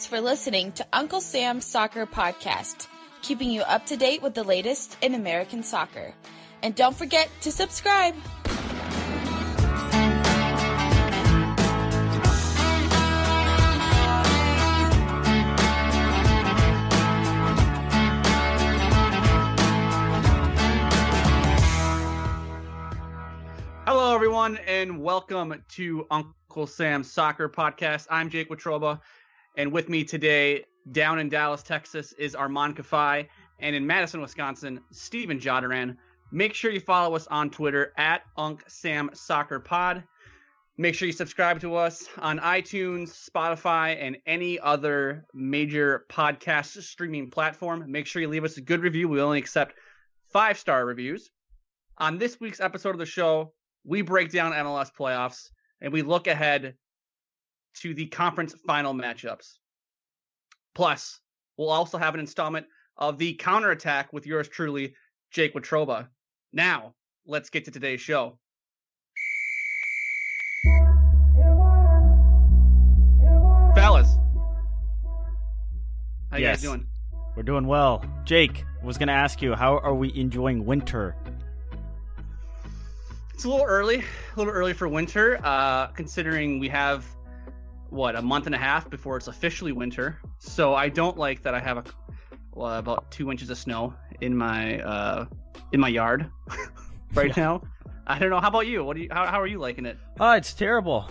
Thanks for listening to Uncle Sam's Soccer Podcast, keeping you up to date with the latest in American soccer. And don't forget to subscribe. Hello, everyone, and welcome to Uncle Sam's Soccer Podcast. I'm Jake Watroba, and with me today, down in Dallas, Texas, is Arman Kafai, and in Madison, Wisconsin, Steven Jodaran. Make sure you follow us on Twitter at UncSamSoccerPod. Make sure you subscribe to us on iTunes, Spotify, and any other major podcast streaming platform. Make sure you leave us a good review. We only accept 5-star reviews. On this week's episode of the show, we break down MLS playoffs, and we look ahead to the conference final matchups. Plus, we'll also have an installment of the counterattack with yours truly, Jake Watroba. Now, let's get to today's show. Fellas, how you guys doing? We're doing well. Jake, I was going to ask you, how are we enjoying winter? It's a little early for winter, considering we have, a month and a half before it's officially winter. So I don't like that I have about 2 inches of snow in my yard right now. I don't know. How about you? How are you liking it? It's terrible.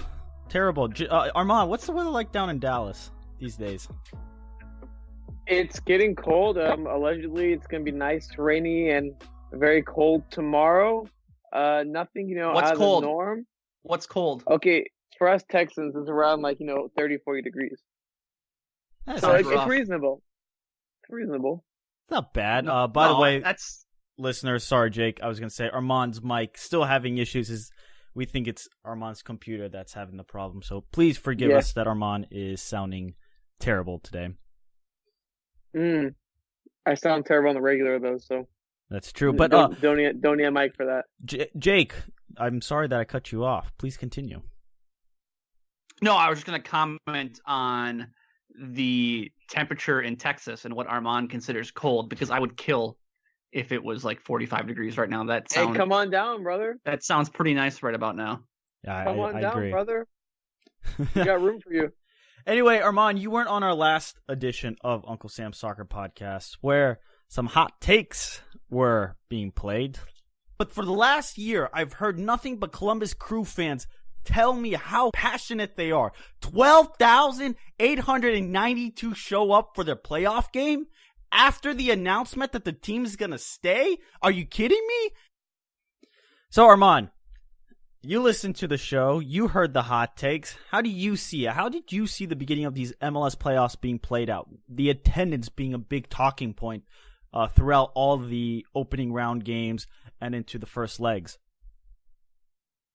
Arman, what's the weather like down in Dallas these days? It's getting cold. Allegedly, it's going to be nice, rainy, and very cold tomorrow. Nothing, What's out of cold? the norm. What's cold? Okay, for us Texans, it's around 30, 40 degrees. That's It's reasonable. It's reasonable. It's not bad. By the way, that's listeners, sorry, Jake. I was going to say Arman's mic still having issues. We think it's Arman's computer that's having the problem. So please forgive us that Arman is sounding terrible today. I sound terrible on the regular, though, so. That's true, but don't need a mic for that. Jake, I'm sorry that I cut you off. Please continue. No, I was just going to comment on the temperature in Texas and what Arman considers cold, because I would kill if it was 45 degrees right now. Hey, come on down, brother. That sounds pretty nice right about now. Yeah, come on down, agree. brother. We got room for you. Anyway, Arman, you weren't on our last edition of Uncle Sam's Soccer Podcast, where some hot takes were being played. But for the last year, I've heard nothing but Columbus Crew fans tell me how passionate they are. 12,892 show up for their playoff game after the announcement that the team's going to stay? Are you kidding me? So, Arman, you listened to the show. You heard the hot takes. How do you see it? How did you see the beginning of these MLS playoffs being played out? The attendance being a big talking point throughout all the opening round games and into the first legs.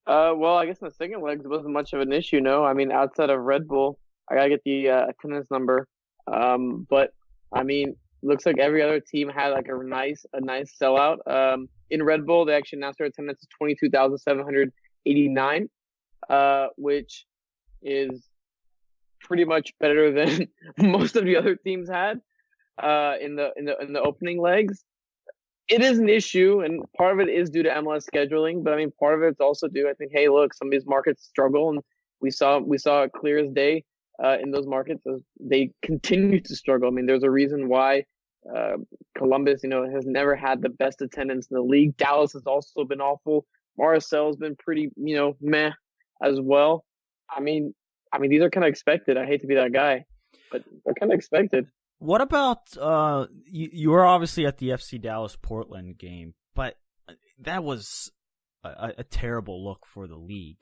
Well, I guess in the second legs, it wasn't much of an issue, no? I mean, outside of Red Bull, I gotta get the attendance number. But I mean, looks like every other team had a nice sellout. In Red Bull, they actually announced their attendance is 22,789, which is pretty much better than most of the other teams had in the opening legs. It is an issue, and part of it is due to MLS scheduling, but I mean, part of it's also due, I think, hey, look, some of these markets struggle, and we saw it clear as day in those markets as they continue to struggle. I mean, there's a reason why Columbus, has never had the best attendance in the league. Dallas has also been awful. Marseille's been pretty, meh as well. I mean, these are kind of expected. I hate to be that guy, but they're kind of expected. What about you were obviously at the FC Dallas Portland game, but that was a terrible look for the league.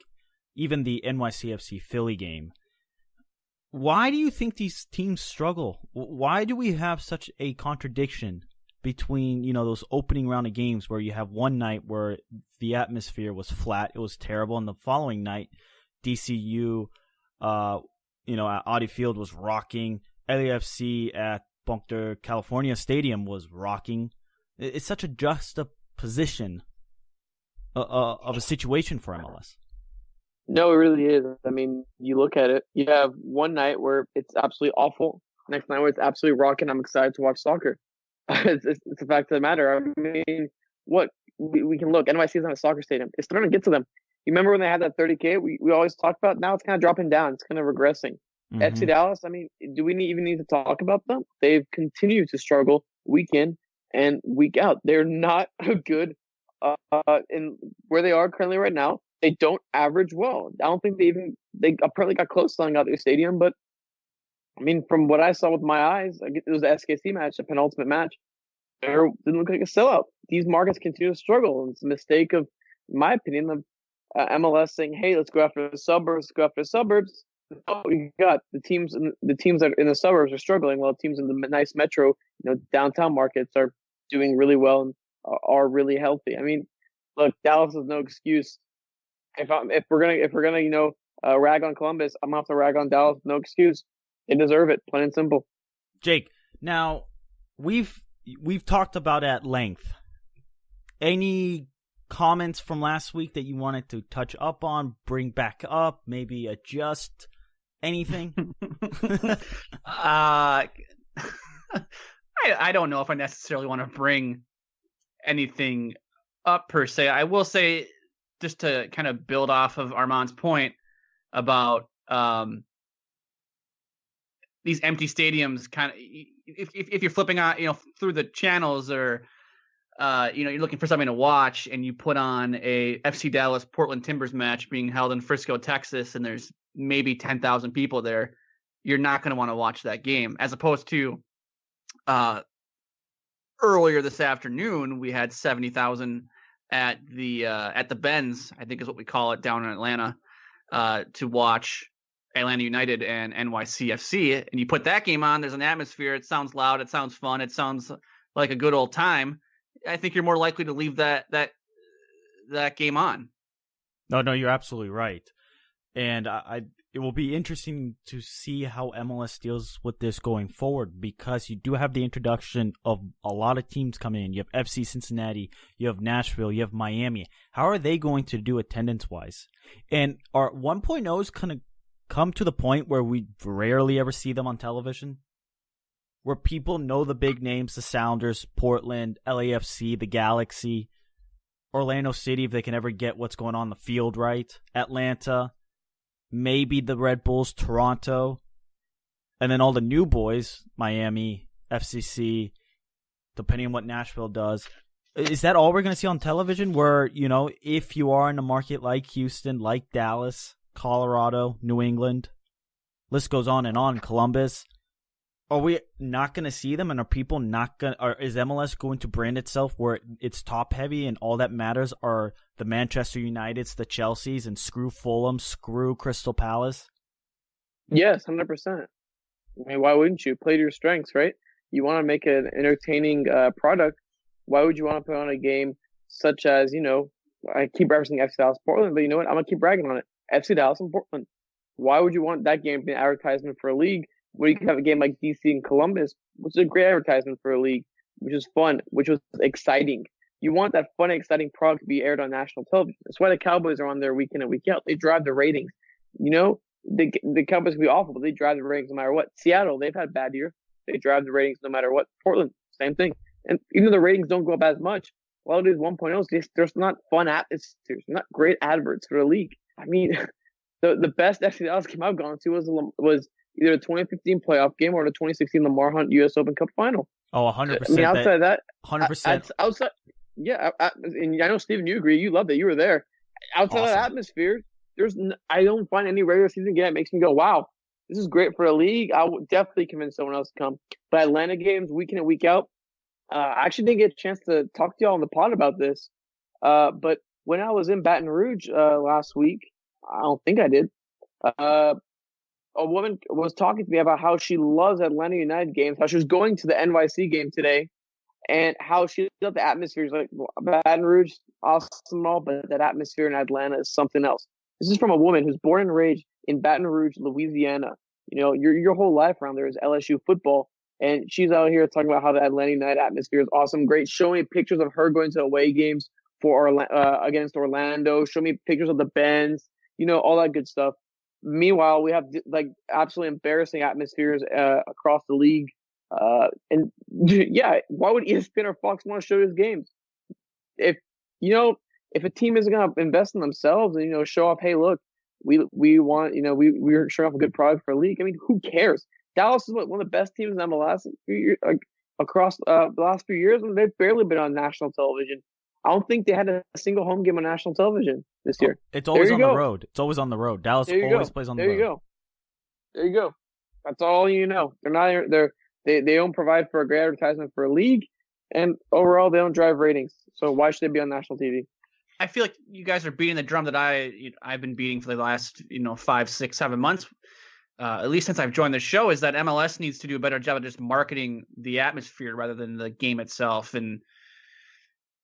Even the NYCFC Philly game. Why do you think these teams struggle? Why do we have such a contradiction between, those opening round of games where you have one night where the atmosphere was flat, it was terrible, and the following night, DCU, at Audi Field was rocking. LAFC at Bunker, California Stadium was rocking. It's such a juxtaposition of a situation for MLS. No, it really is. I mean, you look at it, you have one night where it's absolutely awful, next night where it's absolutely rocking. I'm excited to watch soccer. It's a fact of the matter. I mean, what we can look. NYC is not a soccer stadium. It's starting to get to them. You remember when they had that 30K? We always talk about. Now it's kind of dropping down. It's kind of regressing. Mm-hmm. FC Dallas. I mean, do we even need to talk about them? They've continued to struggle week in and week out. They're not a good in where they are currently right now. They don't average well. I don't think they apparently got close selling out their stadium, but I mean, from what I saw with my eyes, it was the SKC match, the penultimate match. It didn't look like a sellout. These markets continue to struggle. And it's a mistake of, in my opinion, of MLS saying, "Hey, let's go after the suburbs. Let's go after the suburbs." Oh, you got the teams that are in the suburbs are struggling, while teams in the nice metro, downtown markets are doing really well and are really healthy. I mean, look, Dallas is no excuse. If we're gonna rag on Columbus, I'm gonna have to rag on Dallas. No excuse. They deserve it, plain and simple. Jake, now we've talked about at length. Any comments from last week that you wanted to touch up on, bring back up, maybe adjust anything? I don't know if I necessarily want to bring anything up per se. I will say, just to kind of build off of Arman's point about these empty stadiums, kind of, if you're flipping on, through the channels, or you're looking for something to watch, and you put on a FC Dallas Portland Timbers match being held in Frisco, Texas, and there's maybe 10,000 people there, you're not going to want to watch that game. As opposed to earlier this afternoon, we had 70,000 at the Benz, I think is what we call it, down in Atlanta, to watch Atlanta United and NYCFC. And you put that game on, there's an atmosphere. It sounds loud. It sounds fun. It sounds like a good old time. I think you're more likely to leave that game on. No, you're absolutely right. And it will be interesting to see how MLS deals with this going forward, because you do have the introduction of a lot of teams coming in. You have FC Cincinnati, you have Nashville, you have Miami. How are they going to do attendance-wise? And are 1.0s going to come to the point where we rarely ever see them on television? Where people know the big names, the Sounders, Portland, LAFC, the Galaxy, Orlando City, if they can ever get what's going on in the field right, Atlanta, maybe the Red Bulls, Toronto, and then all the new boys, Miami, FCC, depending on what Nashville does. Is that all we're going to see on television? Where, if you are in a market like Houston, like Dallas, Colorado, New England, list goes on and on, Columbus, are we not going to see them? And are people not going? Or is MLS going to brand itself where it's top heavy and all that matters are the Manchester Uniteds, the Chelseas, and screw Fulham, screw Crystal Palace? Yes, 100%. I mean, why wouldn't you play to your strengths, right? You want to make an entertaining product. Why would you want to put on a game such as, I keep referencing FC Dallas Portland, but you know what? I'm gonna keep bragging on it. FC Dallas and Portland. Why would you want that game to be an advertisement for a league where you can have a game like DC and Columbus, which is a great advertisement for a league, which is fun, which was exciting. You want that fun, exciting product to be aired on national television. That's why the Cowboys are on there week in and week out. They drive the ratings. The Cowboys can be awful, but they drive the ratings no matter what. Seattle, they've had bad years. They drive the ratings no matter what. Portland, same thing. And even though the ratings don't go up as much, a lot of these 1.0s, there's not fun atmospheres, not great adverts for the league. I mean, the best FC Dallas game I've gone to was either the 2015 playoff game or the 2016 Lamar Hunt U.S. Open Cup final. Oh, 100%. I mean, outside of that, 100%. Outside, yeah, and I know, Steven, you agree. You loved it. You were there. Outside of that atmosphere, I don't find any regular season game that makes me go, wow, this is great for a league. I would definitely convince someone else to come. But Atlanta games, week in and week out, I actually didn't get a chance to talk to y'all on the pod about this. But when I was in Baton Rouge last week, I don't think I did. A woman was talking to me about how she loves Atlanta United games, how she was going to the NYC game today, and how she loved the atmosphere. Like, Baton Rouge, awesome and all, but that atmosphere in Atlanta is something else. This is from a woman who's born and raised in Baton Rouge, Louisiana. Your whole life around there is LSU football, and she's out here talking about how the Atlanta United atmosphere is awesome, great, showing me pictures of her going to away games for against Orlando, show me pictures of the Benz, all that good stuff. Meanwhile, we have like absolutely embarrassing atmospheres across the league. And yeah, why would ESPN or Fox want to show these games? If if a team isn't going to invest in themselves and show off, hey, look, we want we're showing off a good product for a league. I mean, who cares? Dallas is one of the best teams in MLS across the last few years, and they've barely been on national television. I don't think they had a single home game on national television this year. It's always on the road. It's always on the road. Dallas always plays on the road. There you go. That's all you know. They don't provide for a great advertisement for a league, and overall they don't drive ratings. So why should they be on national TV? I feel like you guys are beating the drum that I've been beating for the last 5, 6, 7 months. At least since I've joined the show, is that MLS needs to do a better job of just marketing the atmosphere rather than the game itself. And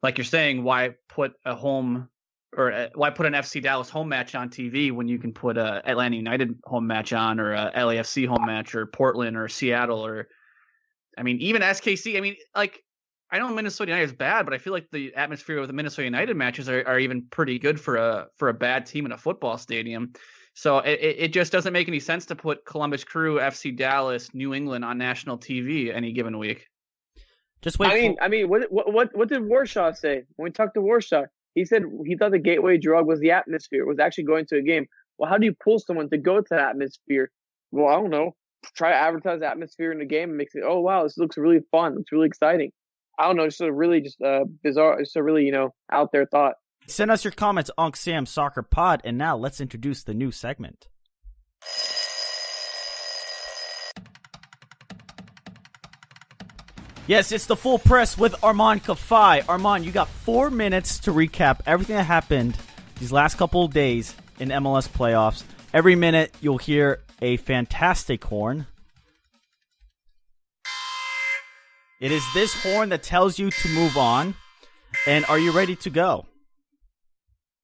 like you're saying, why put why put an FC Dallas home match on TV when you can put a Atlanta United home match on, or a LAFC home match, or Portland or Seattle, or even SKC. I know Minnesota United is bad, but I feel like the atmosphere of the Minnesota United matches are even pretty good for a bad team in a football stadium. So it just doesn't make any sense to put Columbus Crew, FC Dallas, New England on national TV any given week. Just wait. What did Warshaw say when we talked to Warshaw? He said he thought the gateway drug was the atmosphere, was actually going to a game. Well, how do you pull someone to go to the atmosphere? Well, I don't know. Try to advertise the atmosphere in the game and make it, oh wow, this looks really fun. It's really exciting. I don't know. It's a really just bizarre. It's a really out there thought. Send us your comments, Unc Sam Soccer Pod, and now let's introduce the new segment. Yes, it's the full press with Arman Kafai. Arman, you got 4 minutes to recap everything that happened these last couple of days in MLS playoffs. Every minute, you'll hear a fantastic horn. It is this horn that tells you to move on. And are you ready to go?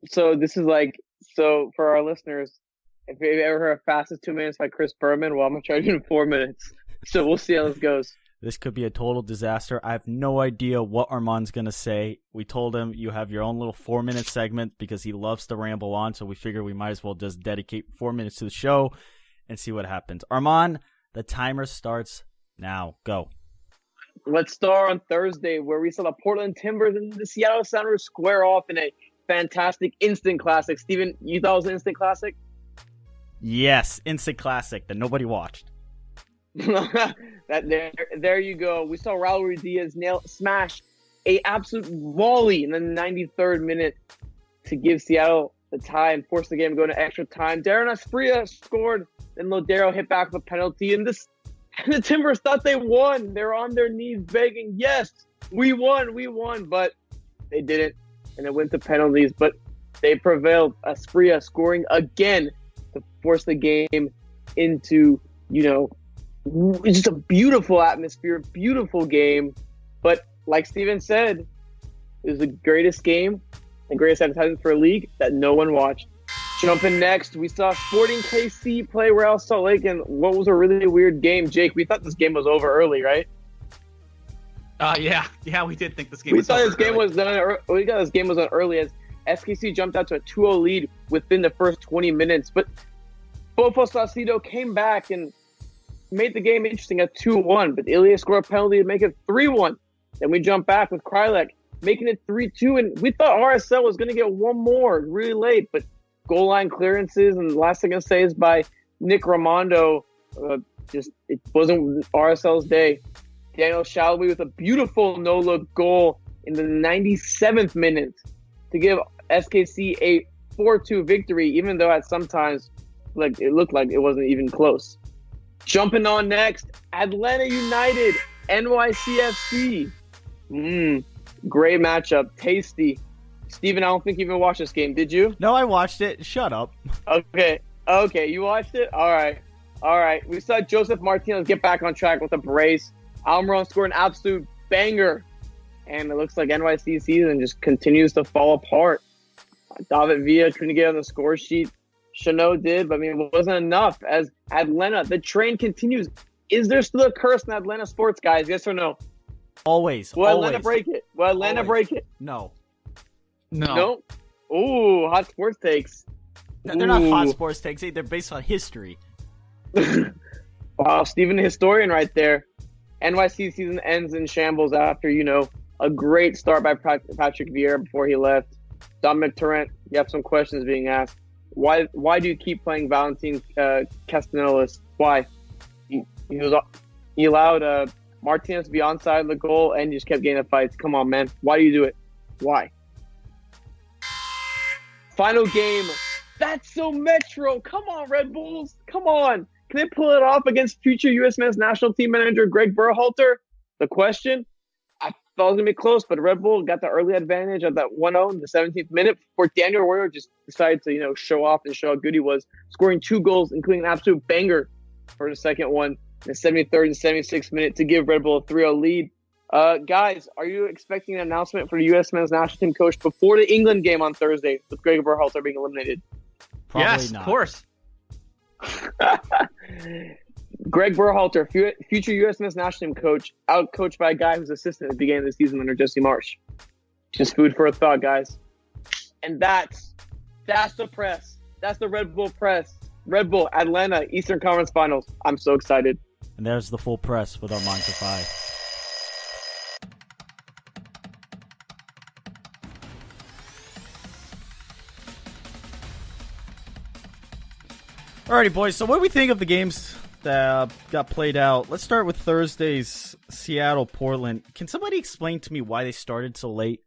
So this is so for our listeners, if you've ever heard Fastest 2 Minutes by Chris Berman, well, I'm going to try to do it in 4 minutes. So we'll see how this goes. This could be a total disaster. I have no idea what Arman's going to say. We told him you have your own little 4-minute segment because he loves to ramble on, so we figure we might as well just dedicate 4 minutes to the show and see what happens. Arman, the timer starts now. Go. Let's start on Thursday, where we saw the Portland Timbers and the Seattle Sounders square off in a fantastic instant classic. Steven, you thought it was an instant classic? Yes, instant classic that nobody watched. There you go. We saw Raul Ruiz smash a absolute volley in the 93rd minute to give Seattle the tie and force the game to go into extra time. Darren Asprilla scored, then Lodero hit back with a penalty, and the Timbers thought they won. They were on their knees begging, yes, we won, but they didn't, and it went to penalties, but they prevailed. Asprilla scoring again to force the game into, it's just a beautiful atmosphere, beautiful game. But like Steven said, it was the greatest game and greatest advertisement for a league that no one watched. Jumping next, we saw Sporting KC play Real Salt Lake in what was a really weird game. Jake, we thought this game was over early, right? Yeah, we did think this game was over. We thought this game was done early as SKC jumped out to a 2-0 lead within the first 20 minutes. But Bofo Saucedo came back and made the game interesting at 2-1, but Ilya scored a penalty to make it 3-1. Then we jump back with Krylek making it 3-2, and we thought RSL was going to get one more really late, but goal line clearances, and the last thing I'm going to say is by Nick Raimondo, it wasn't RSL's day. Daniel Shalvey with a beautiful no-look goal in the 97th minute to give SKC a 4-2 victory, even though at sometimes it looked like it wasn't even close. Jumping on next, Atlanta United, NYCFC. Great matchup, tasty. Steven, I don't think you even watched this game, did you? No, I watched it. Shut up. Okay, you watched it? All right. We saw Joseph Martinez get back on track with a brace. Almiron scored an absolute banger. And it looks like NYC's season just continues to fall apart. David Villa couldn't get on the score sheet. Chanot did, but it wasn't enough as Atlanta, the train continues. Is there still a curse in Atlanta sports, guys? Yes or no? Always. Will Atlanta break it? No. Ooh, hot sports takes. They're not hot sports takes. They're based on history. Wow, Steven the historian right there. NYC season ends in shambles after, a great start by Patrick Vieira before he left. Dominic Torrent, you have some questions being asked. Why do you keep playing Valentin Castellanos? Why? He allowed Martinez to be onside the goal and just kept getting in fights. Come on, man. Why do you do it? Why? Final game. That's so Metro. Come on, Red Bulls. Come on. Can they pull it off against future U.S. men's national team manager Greg Berhalter? The question. I thought it was going to be close, but Red Bull got the early advantage of that 1-0 in the 17th minute before Daniel Arroyo just decided to, show off and show how good he was, scoring 2 goals, including an absolute banger for the second one in the 73rd and 76th minute to give Red Bull a 3-0 lead. Guys, are you expecting an announcement for the U.S. men's national team coach before the England game on Thursday with Greg Berhalter being eliminated? Probably yes, not. Of course. Greg Berhalter, future U.S. men's national team coach, out-coached by a guy who's assistant at the beginning of the season under Jesse Marsch. Just food for a thought, guys. And that's the press. That's the Red Bull press. Red Bull, Atlanta, Eastern Conference Finals. I'm so excited. And there's the full press with Arman Kafai. Alrighty, boys. So what do we think of the games that got played out? Let's start with Thursday's Seattle-Portland. Can somebody explain to me why they started so late?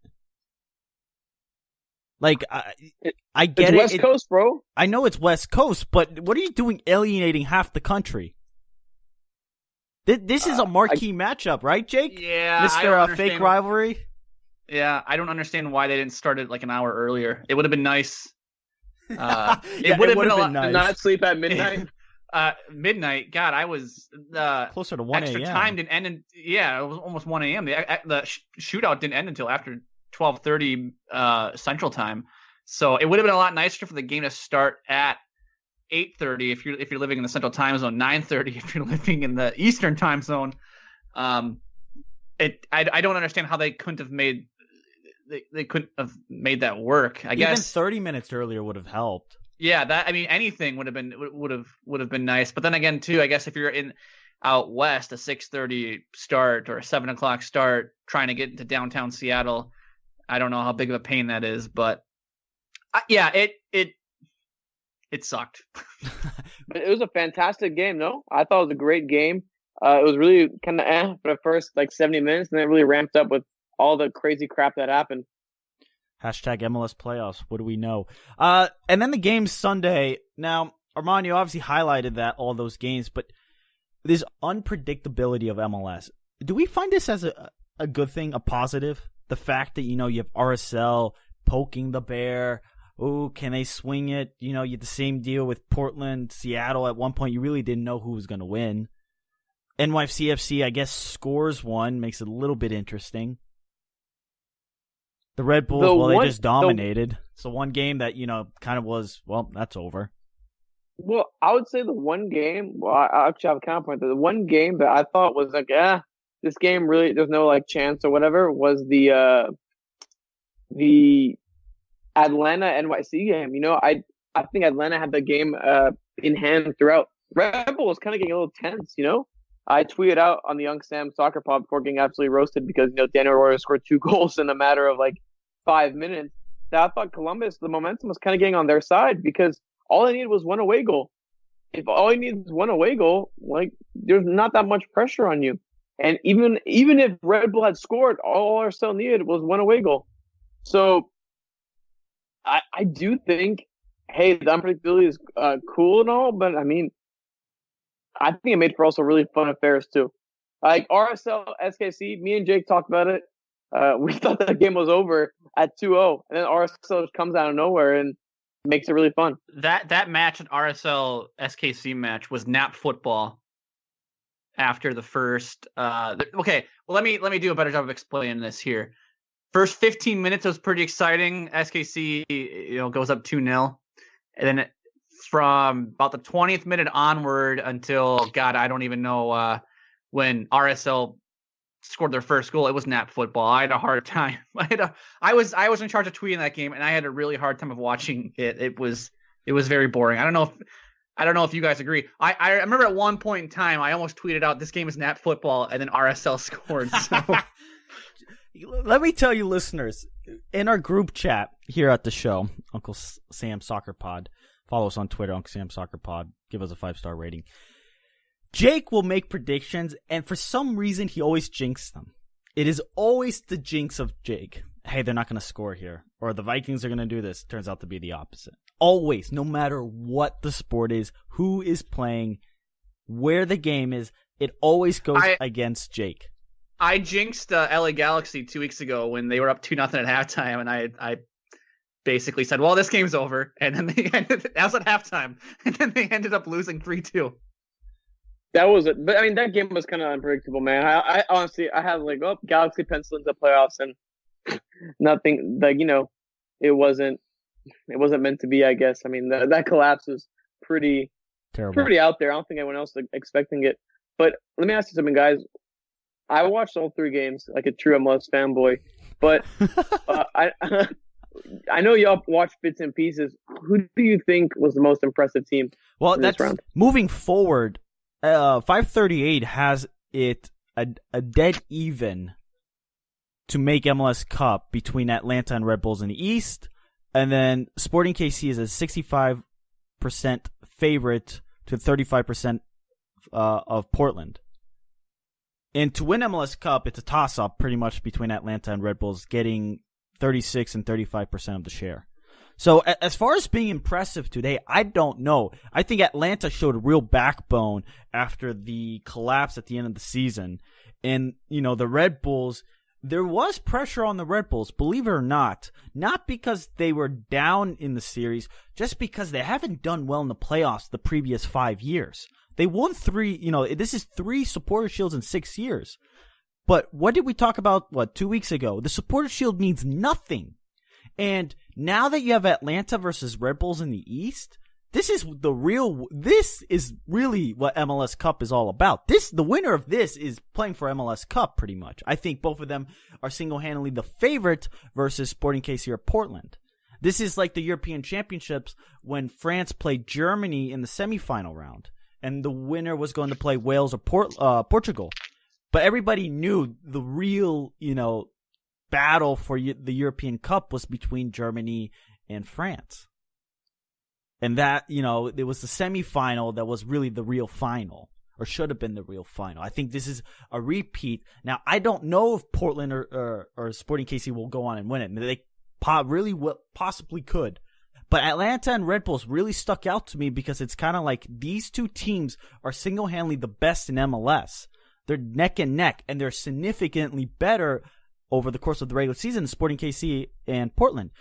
Like, I get it. It's West Coast, bro. I know it's West Coast, but what are you doing alienating half the country? This is a marquee matchup, right, Jake? Yeah. Mr. Fake rivalry? Yeah, I don't understand why they didn't start it like an hour earlier. It would have been nice. It would have been nice. Not sleep at midnight. Midnight. God, I was closer to 1 a.m. Extra time didn't end. It was almost 1 a.m. The shootout didn't end until after 12:30 Central Time. So it would have been a lot nicer for the game to start at 8:30 if you're living in the Central Time Zone, 9:30 if you're living in the Eastern Time Zone. I don't understand how they couldn't have made. They couldn't have made that work. I guess even 30 minutes earlier would have helped. Yeah, anything would have been nice. But then again, too, I guess if you're out west, a 6:30 start or a 7 o'clock start, trying to get into downtown Seattle, I don't know how big of a pain that is. But it sucked. But it was a fantastic game, no? I thought it was a great game. It was really kind of for the first 70 minutes, and then it really ramped up with all the crazy crap that happened. Hashtag MLS Playoffs. What do we know? And then the game Sunday. Now, Arman, you obviously highlighted that all those games, but this unpredictability of MLS. Do we find this as a good thing, a positive? The fact that, you have RSL poking the bear. Oh, can they swing it? You had the same deal with Portland, Seattle. At one point, you really didn't know who was going to win. NYCFC, I guess, scores one, makes it a little bit interesting. The Red Bulls, they just dominated. So one game that, kind of was, well, that's over. Well, I would say the one game, I actually have a counterpoint. The one game that I thought was this game really, there's no chance or whatever, was the Atlanta NYC game. I think Atlanta had the game in hand throughout. Red Bull was kind of getting a little tense, I tweeted out on the Young Sam Soccer Pod before getting absolutely roasted because, Daniel Arroyo scored 2 goals in a matter of 5 minutes. That I thought Columbus, the momentum was kind of getting on their side because all they needed was one away goal. If all you need is one away goal, there's not that much pressure on you. And even if Red Bull had scored, all RSL needed was one away goal. So I do think, hey, the unpredictability is cool and all, but I think it made for also really fun affairs too. RSL, SKC, me and Jake talked about it. We thought that game was over at 2-0, and then RSL just comes out of nowhere and makes it really fun. That match, an RSL SKC match, was nap football. After the first, okay, well let me do a better job of explaining this here. First 15 minutes was pretty exciting. SKC, goes up 2-0, and then from about the 20th minute onward until, God, I don't even know when RSL scored their first goal, it was nap football. I had a hard time. I was in charge of tweeting that game, and I had a really hard time of watching it. It was It was very boring. I don't know if you guys agree. I remember at one point in time, I almost tweeted out, "This game is nat football," and then RSL scored. So. Let me tell you, listeners, in our group chat here at the show, Uncle Sam Soccer Pod, follow us on Twitter, Uncle Sam Soccer Pod, give us a 5-star rating. Jake will make predictions, and for some reason, he always jinxes them. It is always the jinx of Jake. Hey, they're not going to score here, or the Vikings are going to do this. Turns out to be the opposite. Always, no matter what the sport is, who is playing, where the game is, it always goes against Jake. I jinxed LA Galaxy 2 weeks ago when they were up 2-0 at halftime, and I basically said, "Well, this game's over," and then that was at halftime, and then they ended up losing 3-2. That was it, but I mean that game was kind of unpredictable, man. I honestly had Galaxy pencil into playoffs, and nothing it wasn't meant to be. I guess. I mean that collapse was pretty terrible, pretty out there. I don't think anyone else was expecting it. But let me ask you something, guys. I watched all 3 games like a true MLS fanboy, but I know y'all watched bits and pieces. Who do you think was the most impressive team? Well, this round? Moving forward. 538 has it a dead even to make MLS Cup between Atlanta and Red Bulls in the East, and then Sporting KC is a 65% favorite to 35% of Portland. And to win MLS Cup, it's a toss-up pretty much between Atlanta and Red Bulls, getting 36 and 35% of the share. So as far as being impressive today, I don't know. I think Atlanta showed a real backbone after the collapse at the end of the season. And, the Red Bulls, there was pressure on the Red Bulls, believe it or not because they were down in the series, just because they haven't done well in the playoffs the previous 5 years. They won 3, this is 3 Supporter Shields in 6 years. But what did we talk about, 2 weeks ago? The Supporter Shield means nothing. And now that you have Atlanta versus Red Bulls in the East, this is really what MLS Cup is all about. The winner of this is playing for MLS Cup pretty much. I think both of them are single-handedly the favorite versus Sporting KC or Portland. This is like the European Championships when France played Germany in the semifinal round, and the winner was going to play Wales or Portugal. But everybody knew the real, battle for the European Cup was between Germany and France. And that, it was the semifinal that was really the real final, or should have been the real final. I think this is a repeat. Now, I don't know if Portland or Sporting KC will go on and win it. They possibly could. But Atlanta and Red Bulls really stuck out to me because it's kind of like these 2 teams are single-handedly the best in MLS. They're neck and neck, and they're significantly better over the course of the regular season, Sporting KC and Portland.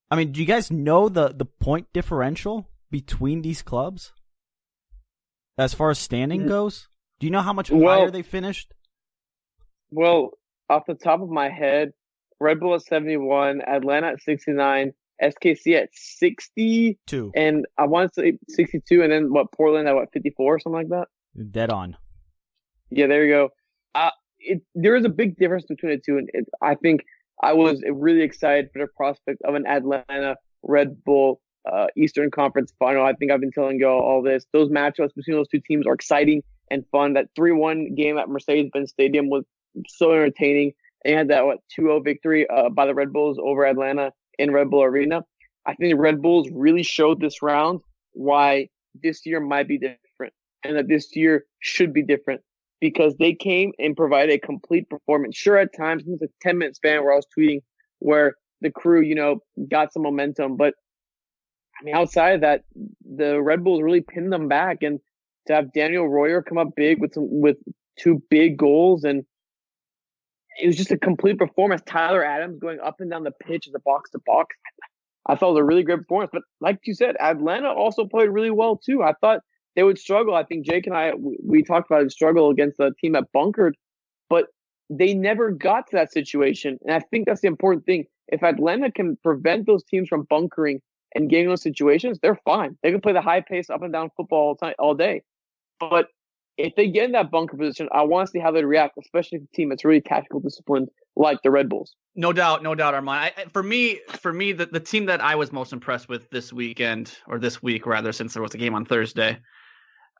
I mean, do you guys know the point differential between these clubs as far as standing goes? Do you know how much higher they finished? Well, off the top of my head, Red Bull at 71, Atlanta at 69, SKC at 62, and I want to say 62, and then Portland at 54, something like that? Dead on. Yeah, there you go. There is a big difference between the two, and I think I was really excited for the prospect of an Atlanta Red Bull Eastern Conference final. I think I've been telling you all this. Those matchups between those 2 teams are exciting and fun. That 3-1 game at Mercedes-Benz Stadium was so entertaining. And had that 2-0 victory by the Red Bulls over Atlanta in Red Bull Arena. I think the Red Bulls really showed this round why this year might be different, and that this year should be different. Because they came and provided a complete performance. Sure, at times, it was a 10-minute span where I was tweeting where the crew, got some momentum. But, I mean, outside of that, the Red Bulls really pinned them back. And to have Daniel Royer come up big with 2 big goals, and it was just a complete performance. Tyler Adams going up and down the pitch as a box-to-box. I thought it was a really great performance. But like you said, Atlanta also played really well, too. I thought they would struggle. I think Jake and I, we talked about the struggle against the team that bunkered, but they never got to that situation. And I think that's the important thing. If Atlanta can prevent those teams from bunkering and getting those situations, they're fine. They can play the high pace up and down football all day. But if they get in that bunker position, I want to see how they react, especially if a team that's really tactical disciplined like the Red Bulls. No doubt, Arman. For me, the team that I was most impressed with this weekend, or this week rather, since there was a game on Thursday,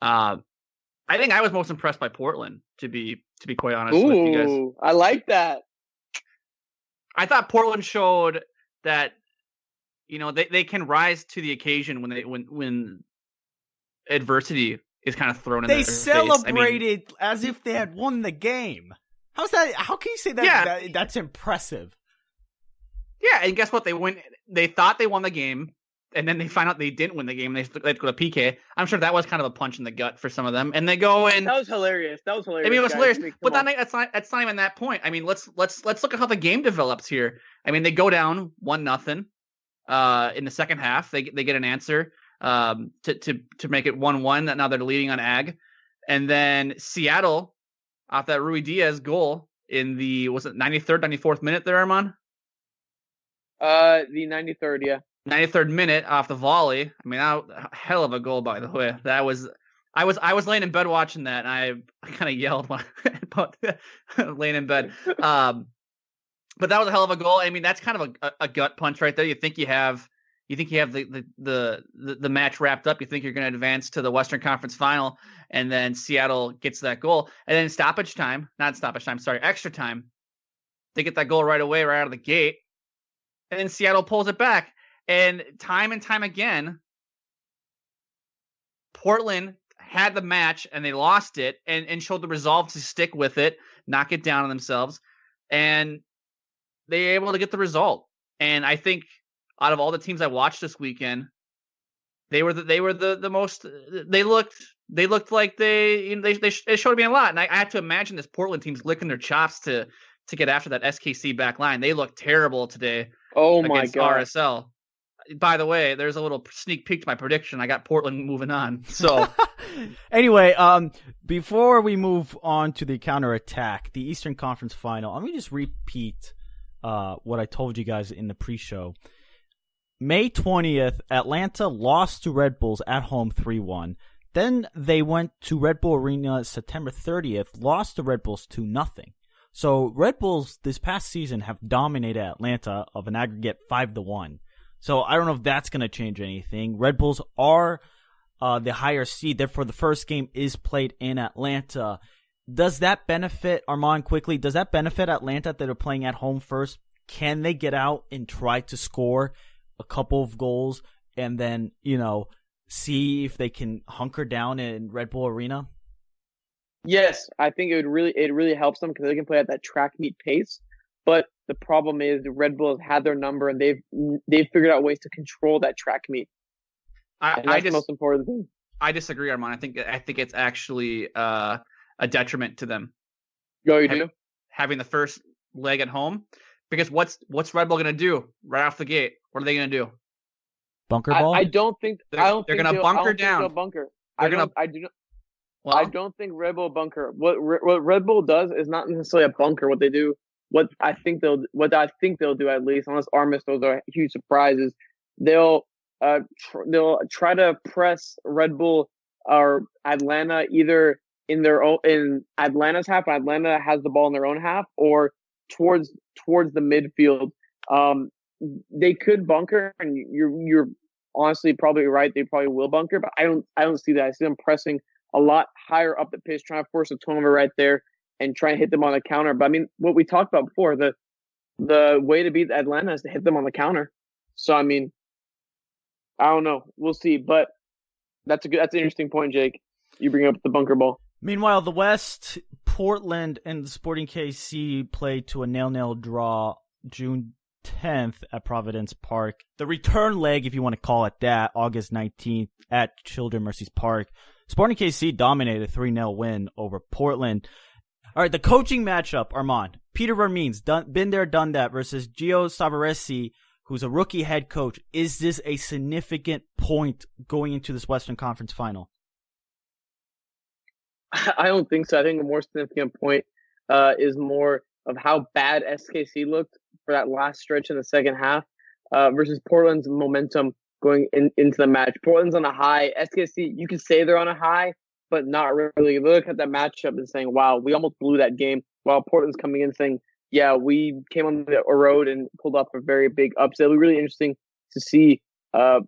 I think I was most impressed by Portland. To be quite honest with you guys, I like that. I thought Portland showed that they can rise to the occasion when adversity is kind of thrown in their face. They celebrated as if they had won the game. How's that? How can you say that? Yeah. That's impressive. Yeah, and guess what? They thought they won the game, and then they find out they didn't win the game. And they go to PK. I'm sure that was kind of a punch in the gut for some of them. And they go and that was hilarious. I mean, it was hilarious. But that's not even that point. I mean, let's look at how the game develops here. I mean, they go down 1-0 in the second half. They get an answer to make it 1-1. Now they're leading on Ag, and then Seattle off that Rui Diaz goal in the 93rd, 94th minute there, Arman? The 93rd, yeah. 93rd minute off the volley. I mean, hell of a goal, by the way. That was. I was laying in bed watching that, and I kind of yelled about laying in bed. But that was a hell of a goal. I mean, that's kind of a gut punch right there. You think you have the match wrapped up. You think you're going to advance to the Western Conference Final, and then Seattle gets that goal. And then extra time, they get that goal right away, right out of the gate. And then Seattle pulls it back. And time again, Portland had the match and they lost it and showed the resolve to stick with it, not get down on themselves. And they were able to get the result. And I think out of all the teams I watched this weekend, they were the most. They looked like they showed me a lot, and I had to imagine this Portland team's licking their chops to get after that SKC back line. They looked terrible today. Oh my God! RSL. By the way, there's a little sneak peek to my prediction. I got Portland moving on. So anyway, before we move on to the counterattack, the Eastern Conference Final, let me just repeat what I told you guys in the pre-show. May 20th, Atlanta lost to Red Bulls at home 3-1. Then they went to Red Bull Arena September 30th, lost to Red Bulls 2-0. So Red Bulls this past season have dominated Atlanta of an aggregate 5-1. So I don't know if that's going to change anything. Red Bulls are the higher seed. Therefore, the first game is played in Atlanta. Does that benefit, Arman, quickly, does that benefit Atlanta that are playing at home first? Can they get out and try to score a couple of goals and then, see if they can hunker down in Red Bull Arena? Yes, I think it really helps them because they can play at that track meet pace. But the problem is the Red Bulls had their number and they've figured out ways to control that track meet. That's the most important thing. I disagree, Arman. I think it's actually a detriment to them. Having the first leg at home, because what's Red Bull going to do right off the gate? What are they going to do? Bunker ball? I don't think they're going to bunker down. I don't think Red Bull bunker. What Red Bull does is not necessarily a bunker. What they do, what I think they'll do at least, unless Armas those are huge surprises, they'll try to press Red Bull or Atlanta either in Atlanta's half. Atlanta has the ball in their own half, or towards the midfield. They could bunker, and you're honestly probably right. They probably will bunker, but I don't see that. I see them pressing a lot higher up the pitch, trying to force a turnover right there and try and hit them on the counter. But I mean, what we talked about before, the way to beat Atlanta is to hit them on the counter. So I mean, I don't know. We'll see. But that's an interesting point, Jake. You bring up the bunker ball. Meanwhile, the West, Portland and the Sporting KC played to a 0-0 draw June 10th at Providence Park. The return leg, if you want to call it that, August 19th at Children Mercies Park. Sporting KC dominated a 3-0 win over Portland. All right, the coaching matchup, Armand. Peter Vermeens, been there, done that, versus Gio Savaresi, who's a rookie head coach. Is this a significant point going into this Western Conference Final? I don't think so. I think a more significant point is more of how bad SKC looked for that last stretch in the second half versus Portland's momentum going into the match. Portland's on a high. SKC, you can say they're on a high, but not really. They look at that matchup and saying, wow, we almost blew that game, while Portland's coming in saying, yeah, we came on the road and pulled off a very big upset. It'll be really interesting to see,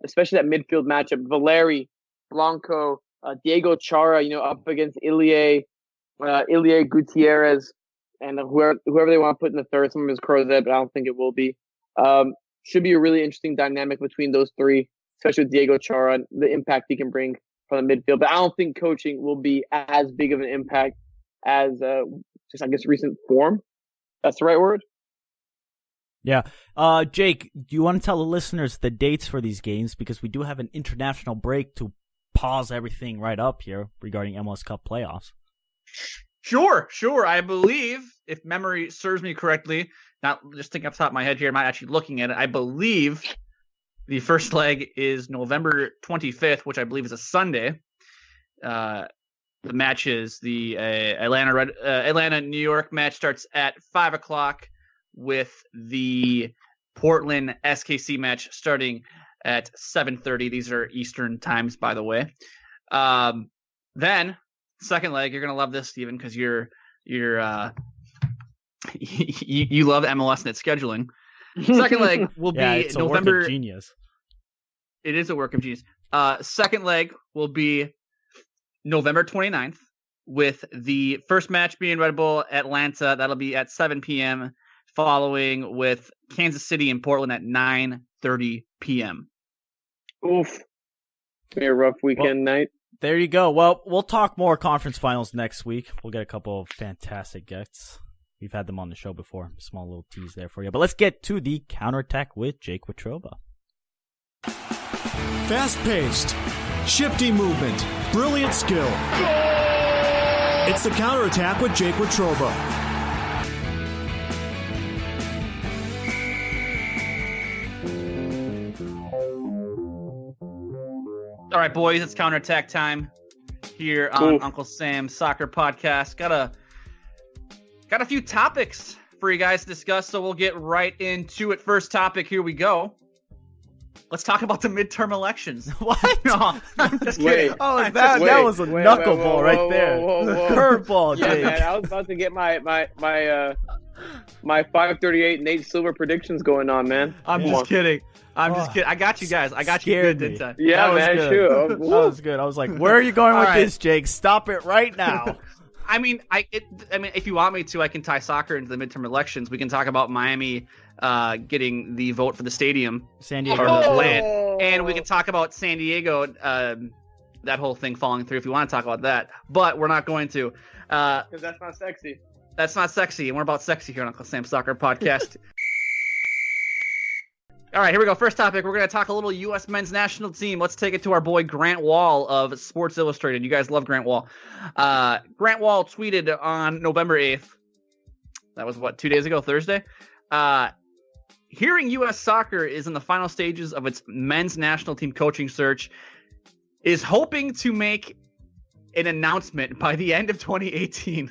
especially that midfield matchup. Valeri, Blanco, Diego Chara, up against Ilie Gutierrez, and whoever they want to put in the third. Some of his Crozet, but I don't think it will be. Should be a really interesting dynamic between those three, especially with Diego Chara and the impact he can bring from the midfield. But I don't think coaching will be as big of an impact as just, I guess, recent form. That's the right word? Yeah. Jake, do you want to tell the listeners the dates for these games? Because we do have an international break to pause everything right up here regarding MLS Cup playoffs. Sure. I believe, if memory serves me correctly, not just thinking off the top of my head here, I'm not actually looking at it. I believe the first leg is November 25th, which I believe is a Sunday. The match is the Atlanta-New York match starts at 5 o'clock with the Portland SKC match starting at 7:30. These are Eastern times, by the way. Then second leg, you're gonna love this, Steven, because you love MLS net scheduling. Second leg will be it's November. A work of genius. It is a work of genius. Second leg will be November 29th, with the first match being Red Bull Atlanta. That'll be at 7 p.m. following with Kansas City and Portland at 9:30 p.m. Oof. Be a rough weekend night. There you go. Well, we'll talk more conference finals next week. We'll get a couple of fantastic guests. We've had them on the show before. Small little tease there for you. But let's get to the counterattack with Jake Watroba. Fast-paced, shifty movement, brilliant skill. It's the counterattack with Jake Watroba. All right, boys, it's counterattack time here on Uncle Sam's Soccer Podcast. Got a few topics for you guys to discuss, so we'll get right into it. First topic, here we go. Let's talk about the midterm elections. What? No, I'm just kidding. That was a knuckleball right there. Curveball, yeah, Jake. man, I was about to get my 538 Nate Silver predictions going on, man. I'm just kidding. I got you guys. I got you good, didn't I? Yeah, man, sure. That was good. I was like, where are you going with this, Jake? Stop it right now. I mean, if you want me to, I can tie soccer into the midterm elections. We can talk about Miami getting the vote for the stadium, San Diego, land, and we can talk about San Diego, that whole thing falling through. If you want to talk about that, but we're not going to, because that's not sexy. That's not sexy, and we're about sexy here on Uncle Sam's Soccer Podcast. All right, here we go. First topic, we're going to talk a little U.S. men's national team. Let's take it to our boy Grant Wall of Sports Illustrated. You guys love Grant Wall. Grant Wall tweeted on November 8th. That was, 2 days ago, Thursday? Hearing U.S. Soccer is in the final stages of its men's national team coaching search, is hoping to make an announcement by the end of 2018.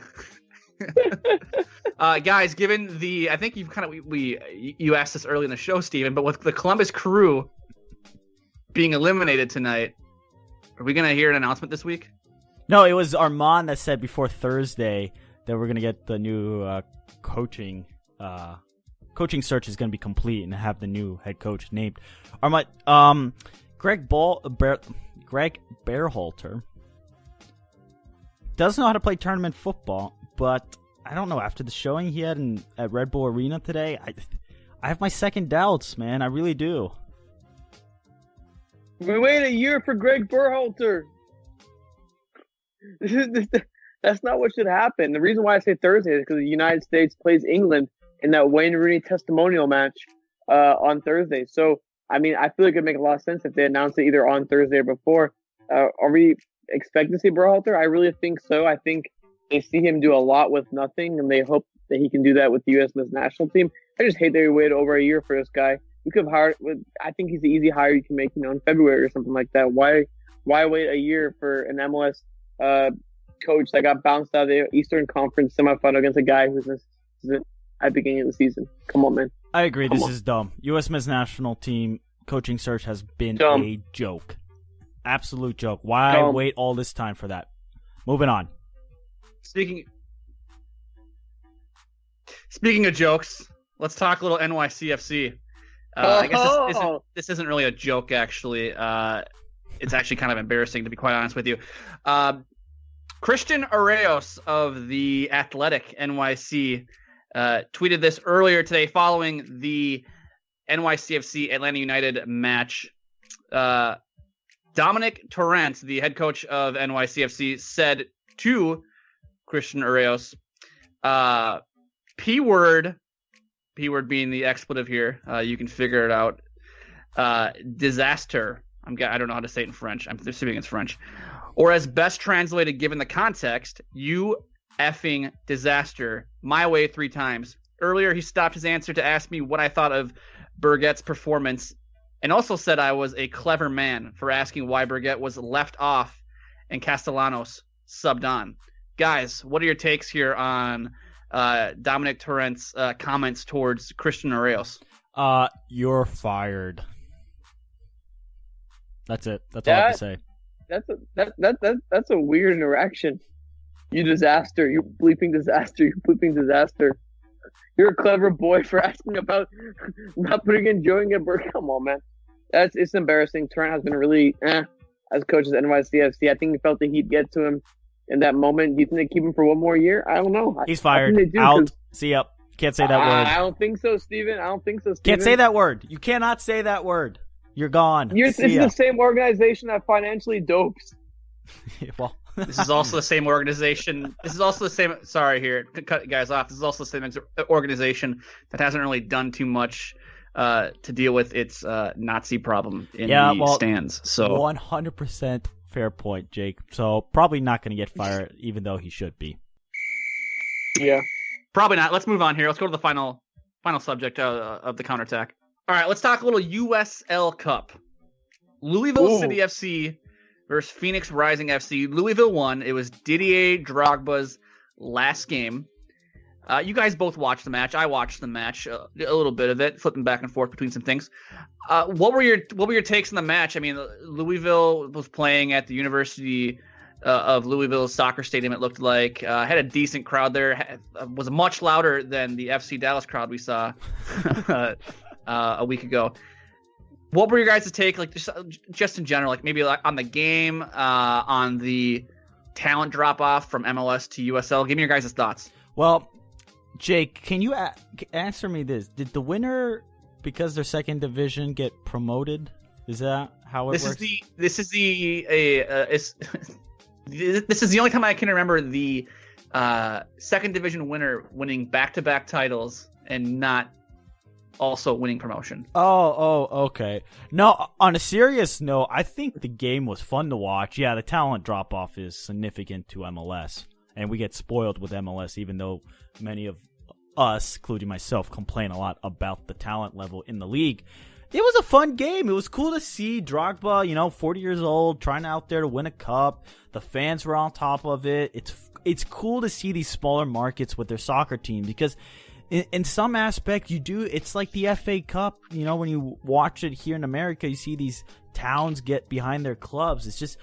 Guys, given I think you've you asked this early in the show, Steven, but with the Columbus Crew being eliminated tonight, are we going to hear an announcement this week? No, it was Arman that said before Thursday that we're going to get the new coaching search is going to be complete and have the new head coach named. Arman, Greg Berhalter doesn't know how to play tournament football, but I don't know. After the showing he had at Red Bull Arena today, I have my second doubts, man. I really do. We wait a year for Greg Berhalter. That's not what should happen. The reason why I say Thursday is because the United States plays England in that Wayne Rooney testimonial match on Thursday. So, I mean, I feel like it would make a lot of sense if they announced it either on Thursday or before. Are we expecting to see Berhalter? I really think so. I think they see him do a lot with nothing, and they hope that he can do that with the U.S. men's national team. I just hate that we waited over a year for this guy. We could have hired. I think he's the easy hire you can make, in February or something like that. Why wait a year for an MLS coach that got bounced out of the Eastern Conference semifinal against a guy who's at the beginning of the season? Come on, man. I agree. This is dumb. U.S. men's national team coaching search has been a joke. Absolute joke. Why wait all this time for that? moving on. Speaking of jokes, let's talk a little NYCFC. I guess this isn't really a joke, actually. It's actually kind of embarrassing, to be quite honest with you. Christian Arreos of the Athletic NYC tweeted this earlier today following the NYCFC Atlanta United match. Dominic Torrent, the head coach of NYCFC, said to Christian Arreos, P-word being the expletive here, you can figure it out, disaster. I don't know how to say it in French. I'm assuming it's French. Or as best translated given the context, you effing disaster. My way 3 times. Earlier, he stopped his answer to ask me what I thought of Burgett's performance, and also said I was a clever man for asking why Burgett was left off and Castellanos subbed on. Guys, what are your takes here on Dominic Torrent's comments towards Christian Arreos? You're fired. That's it. That's all I have to say. That's a weird interaction. You disaster. You bleeping disaster. You bleeping disaster. You're a clever boy for asking about not putting in Joey and Burke. Come on, man. It's embarrassing. Torrent has been really as coach at NYCFC. I think he felt the heat get to him in that moment. Do you think they keep him for one more year? I don't know. He's fired. Out. See ya. Can't say that word. I don't think so, Steven. Can't say that word. You cannot say that word. You're gone. It's the same organization that financially dopes. Well, this is also the same organization. This is also the same. Sorry, here to cut you guys off. This is also the same organization that hasn't really done too much to deal with its Nazi problem in the stands. So 100% fair point, Jake. So probably not going to get fired, even though he should be. Yeah, probably not. Let's move on here. Let's go to the final subject of the counterattack. All right, let's talk a little USL Cup. Louisville City FC versus Phoenix Rising FC. Louisville won. It was Didier Drogba's last game. You guys both watched the match. I watched the match, a little bit of it, flipping back and forth between some things. What were your takes on the match? I mean, Louisville was playing at the University of Louisville soccer stadium. It looked like had a decent crowd there. Was much louder than the FC Dallas crowd we saw a week ago. What were your guys' take, like just in general, like maybe like on the game, on the talent drop off from MLS to USL? Give me your guys' thoughts. Well, Jake, can you answer me this? Did the winner, because they're second division, get promoted? Is that how it works? This is the only time I can remember the second division winner winning back-to-back titles and not also winning promotion. Oh, okay. No, on a serious note, I think the game was fun to watch. Yeah, the talent drop-off is significant to MLS, and we get spoiled with MLS, even though many of us, including myself, complain a lot about the talent level in the league. It was a fun game. It was cool to see Drogba, 40 years old, trying out there to win a cup. The fans were on top of it. It's cool to see these smaller markets with their soccer team, because in some aspect, it's like the FA Cup. When you watch it here in America, you see these towns get behind their clubs. It's just,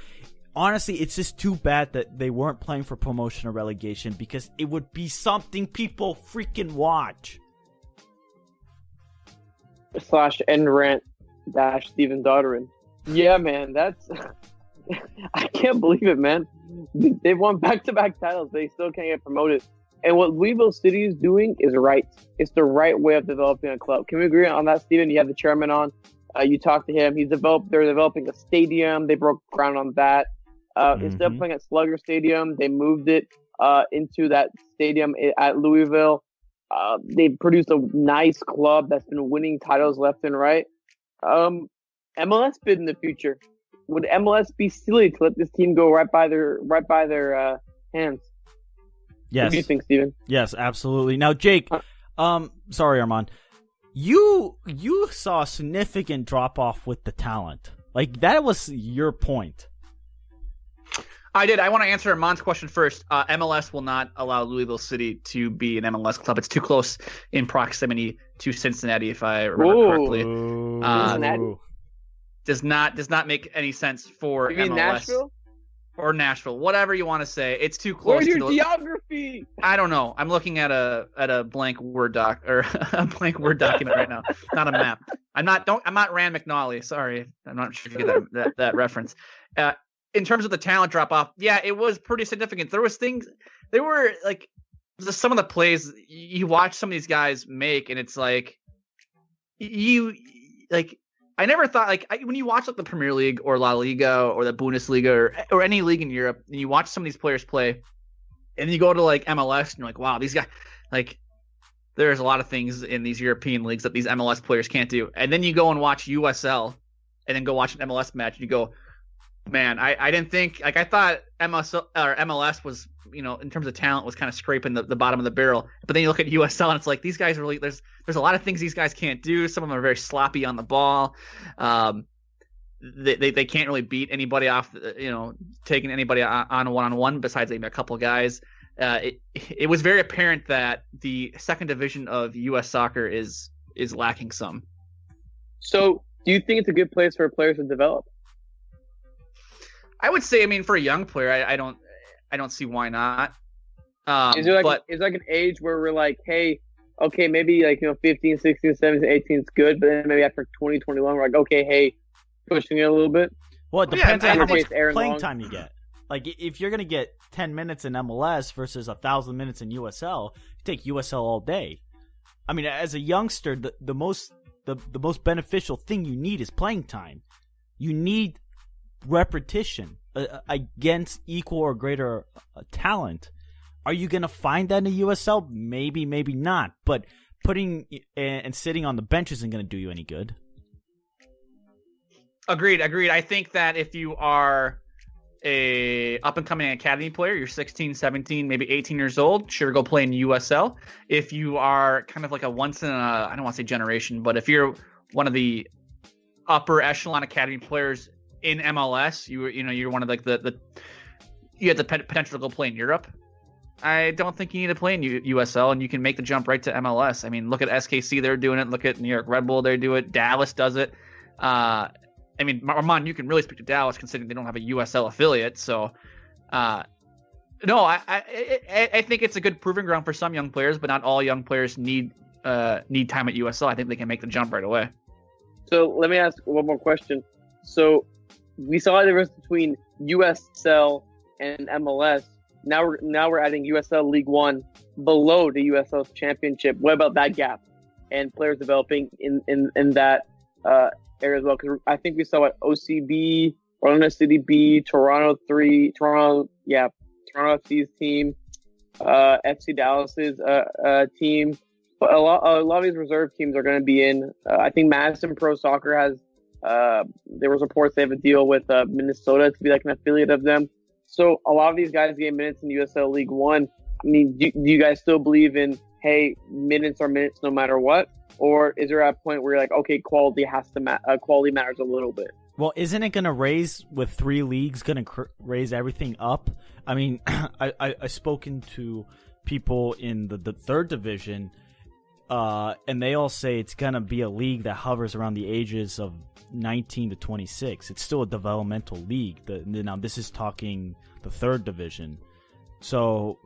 honestly, it's just too bad that they weren't playing for promotion or relegation, because it would be something people freaking watch. /nrant-Steven Dodderin. Yeah, man, that's I can't believe it, man. They won back-to-back titles. They still can't get promoted. And what Louisville City is doing is right. It's the right way of developing a club. Can we agree on that, Steven? You have the chairman on. You talked to him. They're developing a stadium. They broke ground on that. Instead of playing at Slugger Stadium, they moved it into that stadium at Louisville. They produced a nice club that's been winning titles left and right. MLS bid in the future. Would MLS be silly to let this team go right by their hands? Yes. What do you think, Steven? Yes, absolutely. Now, Jake, sorry, Arman, you saw a significant drop off with the talent. Like, that was your point. I did. I want to answer Arman's question first. MLS will not allow Louisville City to be an MLS club. It's too close in proximity to Cincinnati, if I remember correctly. Cincinnati? Does not make any sense for MLS. You mean Nashville? or Nashville, whatever you want to say. It's too close. Where's your geography? I don't know. I'm looking at a blank Word doc or a blank Word document right now, not a map. I'm not Rand McNally. Sorry, I'm not sure if you get that reference. In terms of the talent drop off, yeah, it was pretty significant. There were like some of the plays you watch some of these guys make, and it's like I never thought when you watch like the Premier League or La Liga or the Bundesliga or any league in Europe, and you watch some of these players play, and then you go to like MLS and you're like, wow, these guys, like there's a lot of things in these European leagues that these MLS players can't do. And then you go and watch USL and then go watch an MLS match and you go, man, I didn't think, like I thought MLS was, in terms of talent was kind of scraping the bottom of the barrel. But then you look at USL and it's like these guys really, there's a lot of things these guys can't do. Some of them are very sloppy on the ball. They can't really beat anybody off, taking anybody on one-on-one besides maybe a couple of guys. It was very apparent that the second division of U.S. soccer is lacking some. So do you think it's a good place for players to develop? I would say, for a young player, I don't see why not. Is there like an age where we're like, hey, okay, maybe 15, 16, 17, 18 is good, but then maybe after 20, 21, we're like, okay, hey, pushing it a little bit? Well, it depends on how much playing time you get. Like, if you're going to get 10 minutes in MLS versus 1,000 minutes in USL, you take USL all day. As a youngster, the most beneficial thing you need is playing time. You need repetition against equal or greater talent. Are you going to find that in the USL? Maybe, maybe not. But putting and sitting on the bench isn't going to do you any good. Agreed. I think that if you are a up-and-coming academy player, you're 16, 17, maybe 18 years old, sure, go play in USL. If you are kind of like a once in a, I don't want to say generation, but if you're one of the upper echelon academy players in MLS, you're one of like you have the potential to go play in Europe. I don't think you need to play in USL, and you can make the jump right to MLS. Look at SKC, they're doing it. Look at New York Red Bull, they do it. Dallas does it. Arman, you can really speak to Dallas considering they don't have a USL affiliate. So, no, I think it's a good proving ground for some young players, but not all young players need time at USL. I think they can make the jump right away. So let me ask one more question. So we saw the difference between USL and MLS. Now we're adding USL League One below the USL Championship. What about that gap and players developing in that area as well? Because I think we saw what OCB, Orlando City B, Toronto FC's team, FC Dallas's team. But a lot of these reserve teams are going to be in. I think Madison Pro Soccer has. There was reports they have a deal with Minnesota to be like an affiliate of them. So a lot of these guys get minutes in USL League One. Do you guys still believe in, hey, minutes are minutes no matter what? Or is there a point where you're like, okay, quality matters a little bit? Well, isn't it going to raise with 3 leagues, going to raise everything up? I've spoken to people in the third division, and they all say it's going to be a league that hovers around the ages of 19 to 26. It's still a developmental league. Now, this is talking the third division. So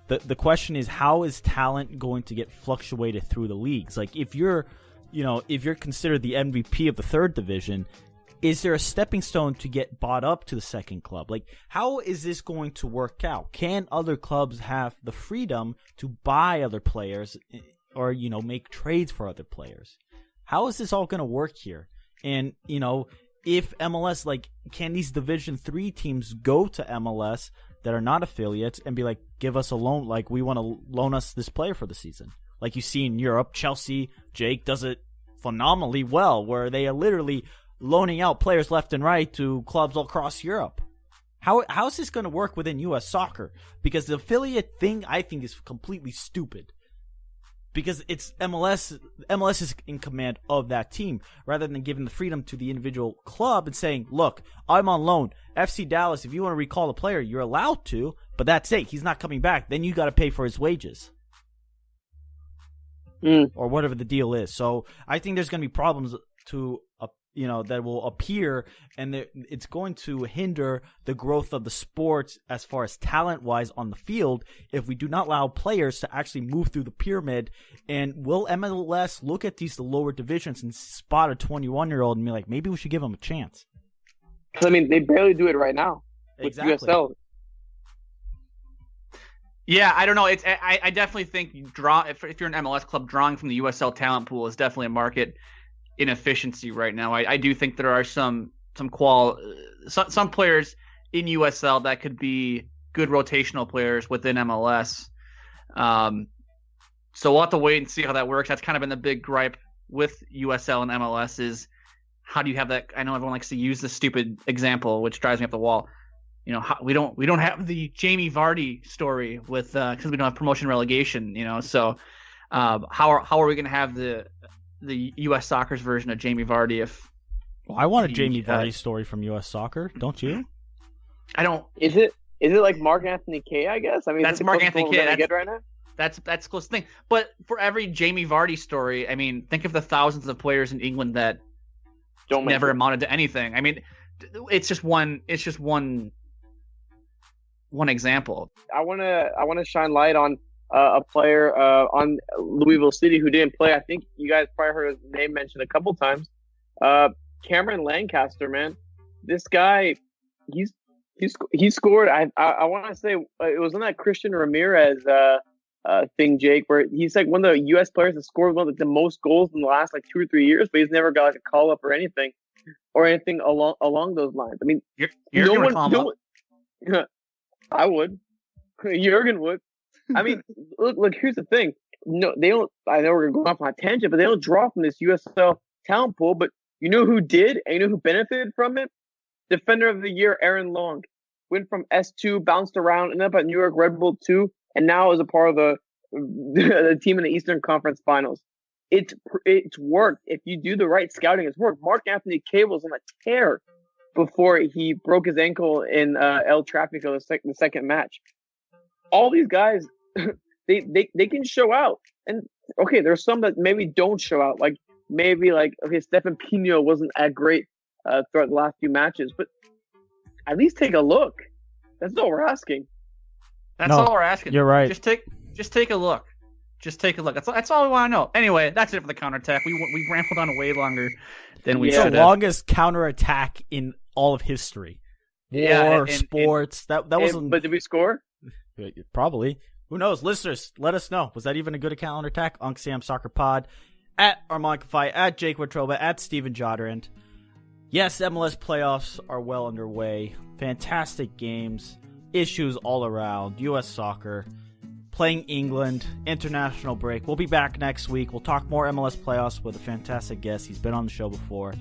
the question is, how is talent going to get fluctuated through the leagues? Like, if you're considered the MVP of the third division, is there a stepping stone to get bought up to the second club? Like, how is this going to work out? Can other clubs have the freedom to buy other players or, make trades for other players? How is this all going to work here? And, if MLS, can these Division 3 teams go to MLS that are not affiliates and be like, give us a loan, we want to loan us this player for the season? Like you see in Europe, Chelsea, Jake, does it phenomenally well, where they are literally loaning out players left and right to clubs all across Europe. How is this going to work within U.S. soccer? Because the affiliate thing, I think, is completely stupid. Because it's MLS is in command of that team, rather than giving the freedom to the individual club and saying, look, I'm on loan. FC Dallas, if you want to recall a player, you're allowed to, but that's it. He's not coming back. Then you got to pay for his wages. Or whatever the deal is. So I think there's going to be problems to that will appear, and it's going to hinder the growth of the sport as far as talent-wise on the field if we do not allow players to actually move through the pyramid. And will MLS look at the lower divisions and spot a 21-year-old and be like, maybe we should give him a chance? Because, they barely do it right now with Exactly. USL. Yeah, I don't know. I definitely think if you're an MLS club, drawing from the USL talent pool is definitely a market inefficiency right now. I do think there are some players in USL that could be good rotational players within MLS. So we'll have to wait and see how that works. That's kind of been the big gripe with USL and MLS is how do you have that? I know everyone likes to use this stupid example, which drives me up the wall. We don't have the Jamie Vardy story with because we don't have promotion relegation. So how are we going to have the U.S. Soccer's version of Jamie Vardy if? Well, I want a Jamie Vardy story from U.S. Soccer, don't you? I don't. Is it like Mark Anthony K? I guess. That's Mark Anthony K. That's right now. That's the closest thing. But for every Jamie Vardy story, think of the thousands of players in England that never amounted to anything. It's just one. It's just one example. I want to shine light on a player on Louisville City who didn't play. I think you guys probably heard his name mentioned a couple times. Cameron Lancaster, man, this guy, he scored. I want to say it was on that Christian Ramirez thing, Jake, where he's like one of the U.S. players that scored one of the most goals in the last 2 or 3 years, but he's never got a call up or anything along those lines. You're going to call him up. I would. Jurgen would. Look. Here's the thing. No, they don't. I know we're going off on a tangent, but they don't draw from this USL talent pool. But you know who did, and you know who benefited from it? Defender of the Year, Aaron Long, went from S2, bounced around, ended up at New York Red Bull 2, and now is a part of the team in the Eastern Conference Finals. It's worked. If you do the right scouting, it's worked. Mark Anthony K was on a tear before he broke his ankle in El Tráfico, the second match. All these guys, they can show out. And, okay, there's some that maybe don't show out. Stefan Pino wasn't that great throughout the last few matches. But at least take a look. That's all we're asking. All we're asking. You're right. Just take a look. Just take a look. That's all we want to know. Anyway, that's it for the counterattack. We rambled on way longer than we should have. The longest counterattack in all of history. Sports. That wasn't. But did we score? Probably. Who knows? Listeners, let us know. Was that even a good counterattack? Uncle Sam Soccer Pod at Arman Kafai, at Jake Watroba, at Steven Jodrand. Yes, MLS playoffs are well underway. Fantastic games. Issues all around. U.S. Soccer. Playing England, international break. We'll be back next week. We'll talk more MLS playoffs with a fantastic guest. He's been on the show before.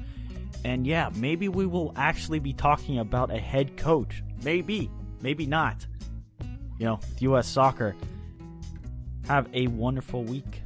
And yeah, maybe we will actually be talking about a head coach. Maybe not. U.S. Soccer. Have a wonderful week.